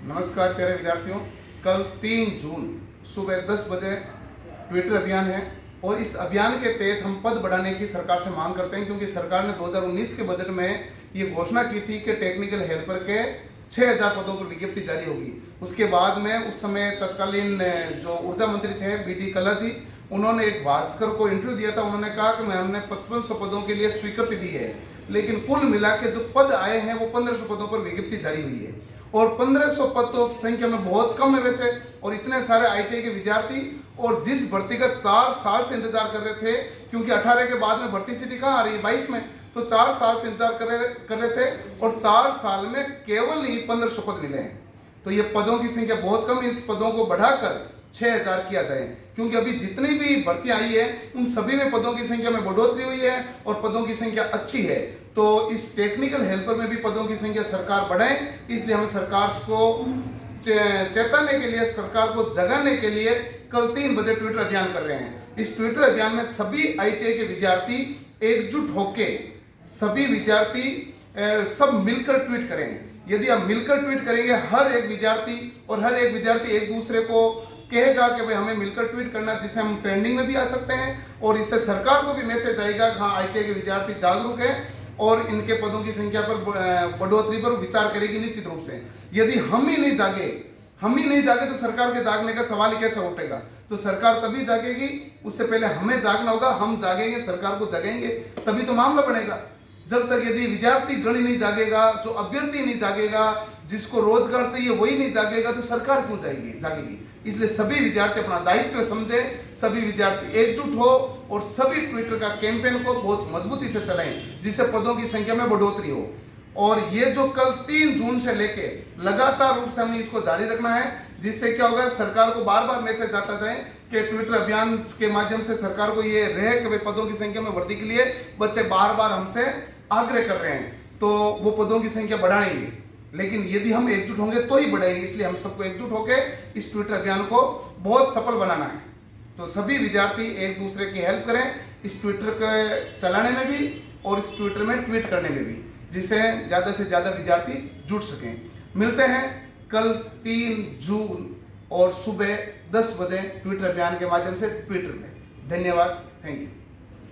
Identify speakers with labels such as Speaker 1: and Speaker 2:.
Speaker 1: नमस्कार प्यारे विद्यार्थियों। कल 3 जून सुबह 10 बजे ट्विटर अभियान है और इस अभियान के तहत हम पद बढ़ाने की सरकार से मांग करते हैं, क्योंकि सरकार ने 2019 के बजट में ये घोषणा की थी कि टेक्निकल हेल्पर के 6000 पदों पर विज्ञप्ति जारी होगी। उसके बाद में उस समय तत्कालीन जो ऊर्जा मंत्री थे बी.डी. कल्ला जी, उन्होंने एक भास्कर को इंटरव्यू दिया था। उन्होंने कहा कि हमने 5500 पदों के लिए स्वीकृति दी है, लेकिन कुल मिला के जो पद आए हैं वो 1500 पदों पर विज्ञप्ति जारी हुई है और 1500 पद तो संख्या में बहुत कम है वैसे। और इतने सारे आईटीआई के विद्यार्थी और जिस भर्ती का 4 साल से इंतजार कर रहे थे, क्योंकि 18 के बाद में भर्ती सीधी कहाँ आ रही है 22 में, तो 4 साल से इंतजार कर रहे थे और 4 साल में केवल ही 1500 पद मिले हैं। तो ये पदों की संख्या बहुत कम है। इस पदों को बढ़ाकर 6000 किया जाए, क्योंकि अभी जितनी भी भर्ती आई है उन सभी में पदों की संख्या में बढ़ोतरी हुई है और पदों की संख्या अच्छी है। तो इस टेक्निकल हेल्पर में भी पदों की संख्या सरकार बढ़ाए, इसलिए हम सरकार को चेताने के लिए, सरकार को जगाने के लिए कल 3 बजे ट्विटर अभियान कर रहे हैं। इस ट्विटर अभियान में सभी आईटीआई के विद्यार्थी एकजुट होके सभी विद्यार्थी सब मिलकर ट्वीट करें। यदि आप मिलकर ट्वीट करेंगे, हर एक विद्यार्थी एक दूसरे को कहेगा कि भाई हमें मिलकर ट्वीट करना, जिससे हम ट्रेंडिंग में भी आ सकते हैं और इससे सरकार को भी मैसेज आएगा कि हाँ, आईटीआई के विद्यार्थी जागरूक हैं और इनके पदों की संख्या पर बढ़ोतरी पर विचार करेगी निश्चित रूप से। यदि हम ही नहीं जागे तो सरकार के जागने का सवाल ही कैसे उठेगा। तो सरकार तभी जागेगी, उससे पहले हमें जागना होगा। हम जागेंगे, सरकार को जगाएंगे, तभी तो मामला बनेगा। जब तक यदि विद्यार्थी गण नहीं जागेगा, जो अभ्यर्थी नहीं जागेगा, जिसको रोजगार चाहिए वही नहीं जागेगा, तो सरकार क्यों जागेगी। इसलिए सभी विद्यार्थी अपना दायित्व समझे, सभी विद्यार्थी एकजुट हो और सभी ट्विटर का कैंपेन को बहुत मजबूती से चलाएं, जिससे पदों की संख्या में बढ़ोतरी हो। और ये जो कल 3 जून से लेके लगातार रूप से हमें इसको जारी रखना है, जिससे क्या होगा, सरकार को बार बार मैसेज आता जाए कि ट्विटर अभियान के माध्यम से सरकार को ये रहे कि पदों की संख्या में वृद्धि के लिए बच्चे बार बार हमसे आग्रह कर रहे हैं, तो वो पदों की संख्या बढ़ाएंगे। लेकिन यदि हम एकजुट होंगे तो ही बढ़ेंगे, इसलिए हम सबको एकजुट होकर इस ट्विटर अभियान को बहुत सफल बनाना है। तो सभी विद्यार्थी एक दूसरे की हेल्प करें इस ट्विटर के चलाने में भी और इस ट्विटर में ट्वीट करने में भी, जिससे ज़्यादा से ज़्यादा विद्यार्थी जुड़ सकें। मिलते हैं कल 3 जून और सुबह 10 बजे ट्विटर अभियान के माध्यम से ट्विटर में। धन्यवाद, थैंक यू।